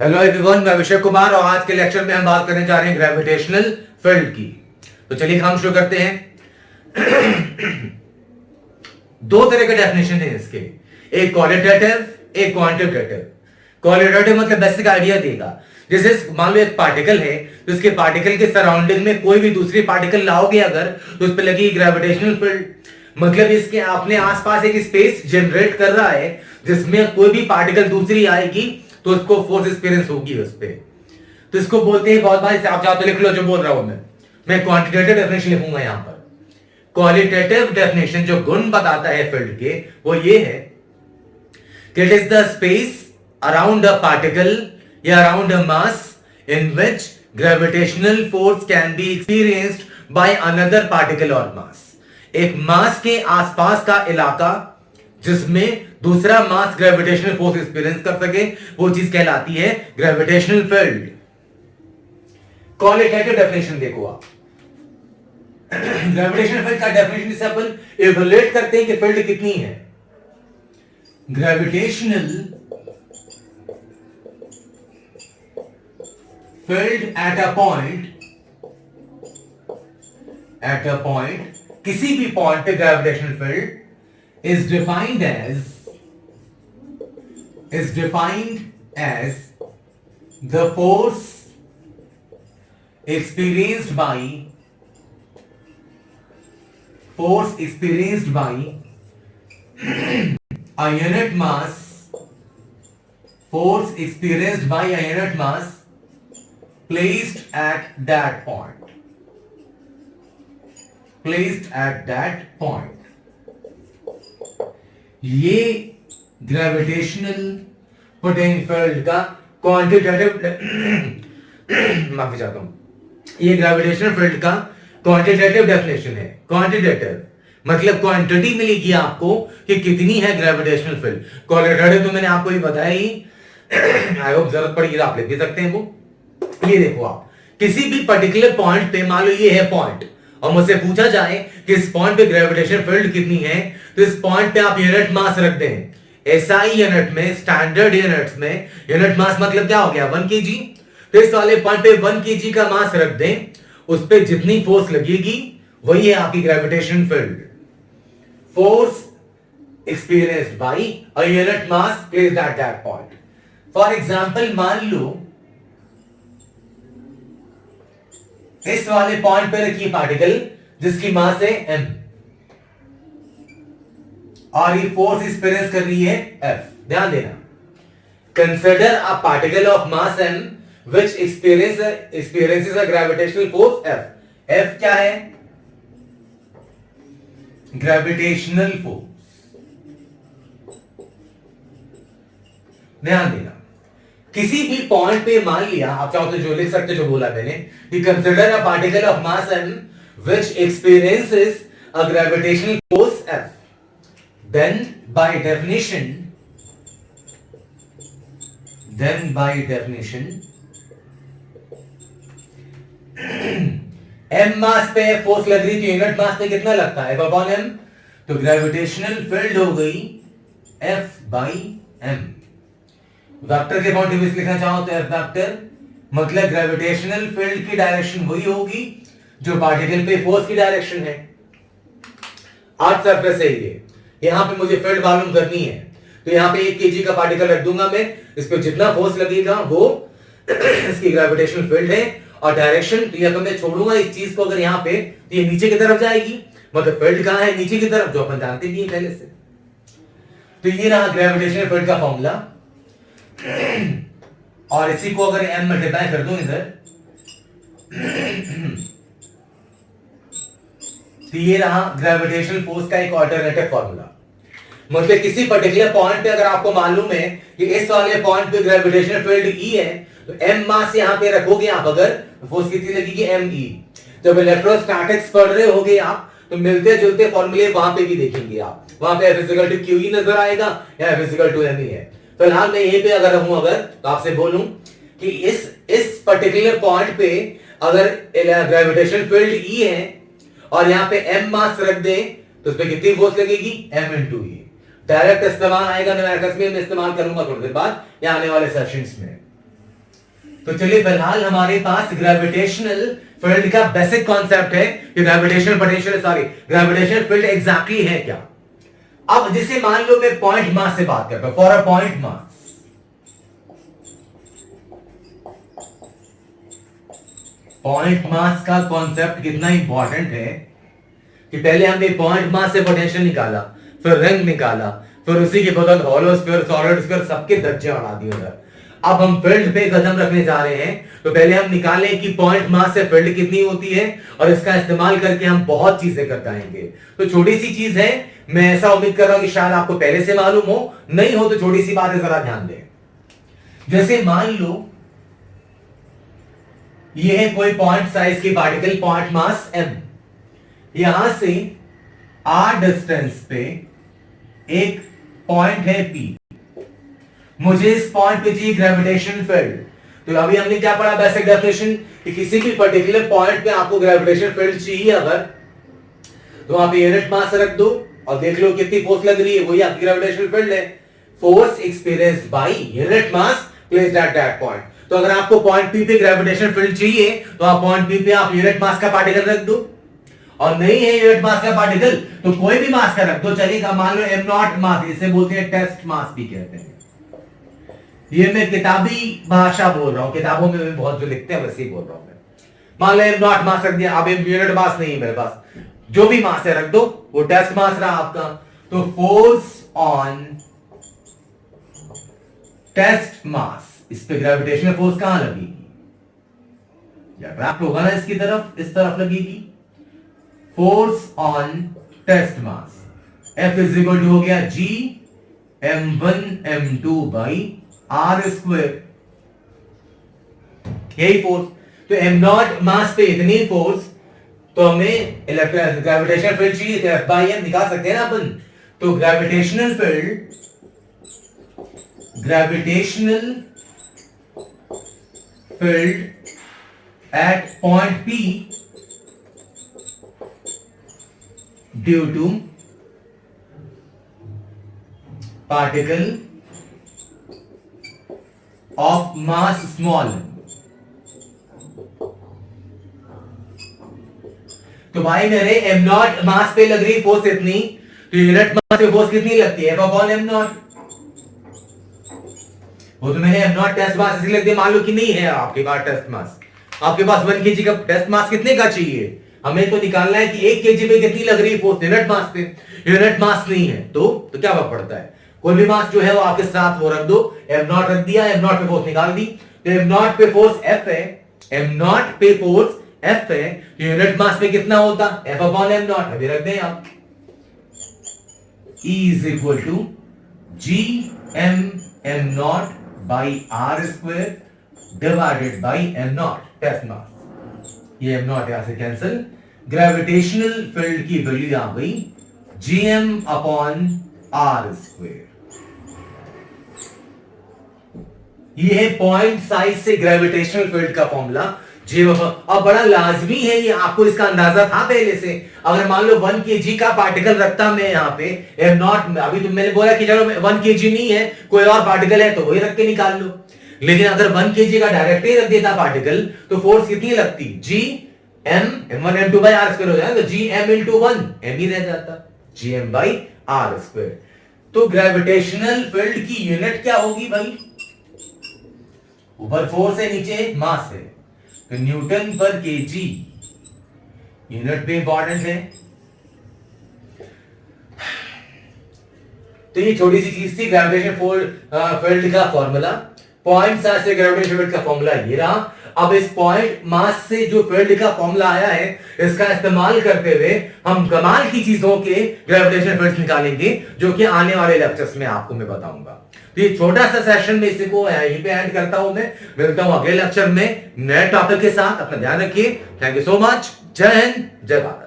Hello everyone, मैं अभिषेक कुमार और आज के लेक्चर में हम बात करने जा रहे हैं ग्रेविटेशनल फील्ड की। तो चलिए हम शुरू करते हैं। दो तरह के डेफिनेशन है इसके, एक क्वालिटेटिव, एक क्वांटिटेटिव। क्वालिटेटिव मतलब बेसिक आइडिया देगा। जैसे मान लो एक पार्टिकल है, तो इसके पार्टिकल के सराउंडिंग में कोई भी दूसरी पार्टिकल लाओगे अगर, तो उस पर लगेगी ग्रेविटेशनल फील्ड। मतलब इसके अपने आसपास एक स्पेस जनरेट कर रहा है जिसमें कोई भी पार्टिकल दूसरी आएगी तो उसको फोर्स एक्सपीरियंस होगी उस पर। तो इसको बोलते हैं, बहुत बार आप चाहते लिख लो जो बोल रहा हूं मैं क्वांटिटेटिव डेफिनेशन लिखूंगा यहां पर। क्वालिटेटिव डेफिनेशन जो गुण बताता है फील्ड के, वो ये है कि it is the space around a particle या around a mass in which gravitational force can be experienced by another particle और मास। एक मास के आसपास का इलाका जिसमें दूसरा मास ग्रेविटेशनल फोर्स एक्सपीरियंस कर सके, वो चीज कहलाती है ग्रेविटेशनल फील्ड। क्वालिटेटिव डेफिनेशन देखो आप। ग्रेविटेशनल फील्ड का डेफिनेशन से अपन इवैल्यूएट करते हैं कि फील्ड कितनी है। Gravitational field at a point, किसी भी पॉइंट पे gravitational field is defined as the force experienced by a unit mass, force experienced by a unit mass placed at that point. ये ग्रेविटेशनल पोटेंशियल का quantitative माफी चाहता हूं, ये gravitational field का क्वांटिटेटिव डेफिनेशन है। क्वांटिटेटिव मतलब क्वांटिटी मिलेगी आपको कि कितनी है ग्रेविटेशनल फील्ड। क्वालिटेटिव तो मैंने आपको ये बताया ही, आई होप जरूरत पड़ेगी तो आप लिख भी सकते हैं वो। ये देखो आप, किसी भी पर्टिकुलर पॉइंट पे, मान लो ये है पॉइंट, और मुझसे पूछा जाए कि इस पॉइंट पे ग्रेविटेशनल फील्ड कितनी है, तो इस पॉइंट पे आप यूनिट मास रख दें। एसआई यूनिट में, स्टैंडर्ड यूनिट्स में यूनिट मास मतलब क्या हो गया, 1 kg। तो इस वाले पॉइंट पे 1 kg का मास रख दें, उस पे जितनी फोर्स लगेगी वही है आपकी gravitational field. Force experienced bye a unit mass placed at that point. For example, मान लो इस वाले पॉइंट पे रखिए पार्टिकल जिसकी मास है m, और ये फोर्स एक्सपीरियंस कर रही है F। ध्यान देना, consider a particle of mass m which experiences a gravitational force F। F क्या है? Gravitational force. ध्यान देना, किसी भी पॉइंट पे मान लिया, आप चाहो तो जो लिख सकते जो बोला मैंने, कि consider a particle of mass m which experiences a gravitational force F, then by definition m मास पे फोर्स लग रही थी, यूनिट मास पे कितना लगता है, F/m। तो ग्रेविटेशनल फील्ड हो गई F/m। वेक्टर के पॉइंट ऑफ व्यू से लिखना चाहो तो F वेक्टर मतलब ग्रेविटेशनल फील्ड की डायरेक्शन वही होगी जो पार्टिकल पे फोर्स की डायरेक्शन है। अर्थ सरफेस है ये, यहां पे मुझे फील्ड मालूम करनी है, तो यहां पे 1 kg का पार्टिकल रख दूंगा मैं, इस पे जितना फोर्स लगेगा वो इसकी ग्रेविटेशनल फील्ड है। और डायरेक्शन तो यहां मैं छोड़ूंगा इस चीज को, अगर यहां पे तो ये नीचे की तरफ जाएगी, मतलब फील्ड कहां है, नीचे की तरफ, जो अपन जानते भी हैं पहले से। तो ये रहा ग्रेविटेशनल फील्ड का फॉर्मूला। और इसी को अगर m मल्टीप्लाई कर दूं इधर, तो ये रहा ग्रेविटेशनल फोर्स का एक अल्टरनेटिव फॉर्मूला। मतलब किसी पर्टिकुलर पॉइंट पे अगर आपको मालूम है कि इस वाले पॉइंट पे ग्रेविटेशनल फील्ड E है, तो m मास यहां पे रखोगे आप, अगर फोर्स कितनी लगेगी me। जब इलेक्ट्रोस्टैटिक्स पढ़ रहे होगे आप, तो मिलते जुलते फॉर्मूले वहां पे भी देखेंगे आप। वहां पे F = QE नजर आएगा या F = me है। फिलहाल मैं यहीं पे अगर रहूं, अगर तो आपसे बोलूं कि इस पर्टिकुलर पॉइंट पे अगर ग्रेविटेशनल फील्ड E है और यहां पे m मास रख दें, तो उस पर कितनी फोर्स लगेगी, m × E। डायरेक्ट इस्तेमाल आएगा न्यूमेरिकल्स में, मैं इस्तेमाल करूंगा थोड़ी देर बाद या आने वाले सेशंस में। तो चलिए फिलहाल हमारे पास ग्रेविटेशनल फील्ड का बेसिक कॉन्सेप्ट है कि ग्रेविटेशनल फील्ड एग्जैक्टली है क्या। अब जिसे मान लो मैं पॉइंट मास से बात करता हूं, for a point mass, point mass का कॉन्सेप्ट कितना इंपॉर्टेंट है कि पहले हमने पॉइंट मास से पोटेंशियल निकाला, फिर रंग निकाला, फिर उसी के बदल हॉलो स्फीयर, सॉलिड स्फीयर सबके दर्जे बढ़ा दिए उधर। अब हम फील्ड पे कदम रखने जा रहे हैं, तो पहले हम निकालें कि पॉइंट मास से फील्ड कितनी होती है और इसका इस्तेमाल करके हम बहुत चीजें कर पाएंगे। तो छोटी सी चीज है, मैं ऐसा उम्मीद कर रहा हूं कि शायद आपको पहले से मालूम हो, नहीं हो तो छोटी सी बात है, जरा ध्यान दें। जैसे मान लो ये है कोई पॉइंट साइज की पार्टिकल, पॉइंट मास m, यहां से r डिस्टेंस पे एक पॉइंट है p, मुझे इस पॉइंट पे चाहिए ग्रेविटेशन फील्ड। तो अभी हमने क्या पढ़ा बेसिक डेफिनेशन कि किसी भी पर्टिकुलर पॉइंट पे आपको ग्रेविटेशन फील्ड चाहिए अगर, तो वहां पे यूनिट मास रख दो और देख लो कितनी फोर्स लग रही है, वही आपकी ग्रेविटेशनल फील्ड है, force experienced by unit mass placed at that point. तो अगर आपको पॉइंट पी पे ग्रेविटेशनल फील्ड चाहिए तो आप पॉइंट पी पे आप यूनिट मास का पार्टिकल रख दो, और नहीं है यूनिट मास का पार्टिकल तो कोई भी मास का रख दो चलेगा। मान लो m नॉट मास, इसे बोलते हैं टेस्ट मास भी कहते हैं। ये मैं किताबी भाषा बोल रहा हूं, किताबों में मैं बहुत जो लिखते हैं वैसे ही बोल रहा हूं मैं। मान लो m नॉट मास रख दिया, अब यूनिट मास नहीं है मेरे पास, जो भी मास है रख दो, वो टेस्ट मास रहा आपका। तो फोर्स ऑन टेस्ट मास, इस पे ग्रेविटेशनल फोर्स कहां लगेगी, या अट्रैक्ट होगा ना इसकी तरफ, इस तरफ लगेगी। Force on test mass F is equal to हो गया G m1 m2 by r square, यही फोर्स। तो m नॉट मास पे इतनी फोर्स, तो हमें ग्रेविटेशनल फील्ड चाहिए, तो F बाई m निकाल सकते हैं ना अपन। तो gravitational field at point P due to particle of mass small। तो भाई मेरे m नॉट मास पे लग रही फोर्स इतनी, तो यूनिट मास पे फोर्स कितनी लगती है, F अपॉन m नॉट। वो तो मैंने m नॉट टेस्ट मास इसलिए लग दिया, मान लो कि नहीं है आपके पास टेस्ट मास, आपके पास 1 kg का टेस्ट मास कितने का चाहिए, हमें तो निकालना है कि 1 kg पे कितनी लग रही है फोर्स यूनिट मास पे। यूनिट मास नहीं है तो क्या फर्क पड़ता है, कोई भी मास जो है वो आपके साथ वो रख दो, m नॉट रख दिया, m नॉट पे फोर्स निकाल दी, तो m नॉट पे फोर्स F है, m नॉट पे फोर्स F है, यूनिट मास पे कितना होता, F अपॉन m नॉट, अभी रख दें आप। E is equal to G m not by r square divided by m not test mass. ये m नॉट यहां से कैंसिल, ग्रेविटेशनल फील्ड की वैल्यू आ गई gm अपॉन r स्क्वायर। ये है पॉइंट साइज से ग्रेविटेशनल फील्ड का फॉर्मूला जी। अब बड़ा लाजमी है ये, आपको इसका अंदाजा था पहले से। अगर मान लो 1 kg का पार्टिकल रखता मैं यहाँ पे m नॉट, अभी तो मैंने बोला कि चलो 1 kg नहीं है, कोई और पार्टिकल है तो वही रख के निकाल लो, लेकिन अगर 1 kg का डायरेक्ट ही रख देता पार्टिकल तो फोर्स कितनी लगती, G m m1 m2 by r square हो जाएगा, तो G m into 1 m ही रह जाता, G m by r square. तो ग्रेविटेशनल फील्ड की यूनिट क्या होगी भाई, ऊपर फोर्स है नीचे मास है, तो न्यूटन पर केजी यूनिट पे इंपॉर्टेंट है। तो ये छोटी सी चीज थी ग्रेविटेशन फील्ड का फॉर्मूला, पॉइंट साइज से ग्रेविटेशन फील्ड का फॉर्मूला ये रहा। अब इस पॉइंट मास से जो फील्ड का फॉर्मूला आया है, इसका इस्तेमाल करते हुए हम कमाल की चीजों के ग्रेविटेशन फील्ड्स निकालेंगे, जो कि आने वाले लेक्चर्स में आपको मैं बताऊंगा। तो ये छोटा सा सेशन में इसी को यहीं पे एंड करता हूं, मैं मिलता हूं अगले लेक्चर में नए टॉपिक के साथ। अपना ध्यान रखिए, थैंक यू सो मच, जय हिंद, जय भारत।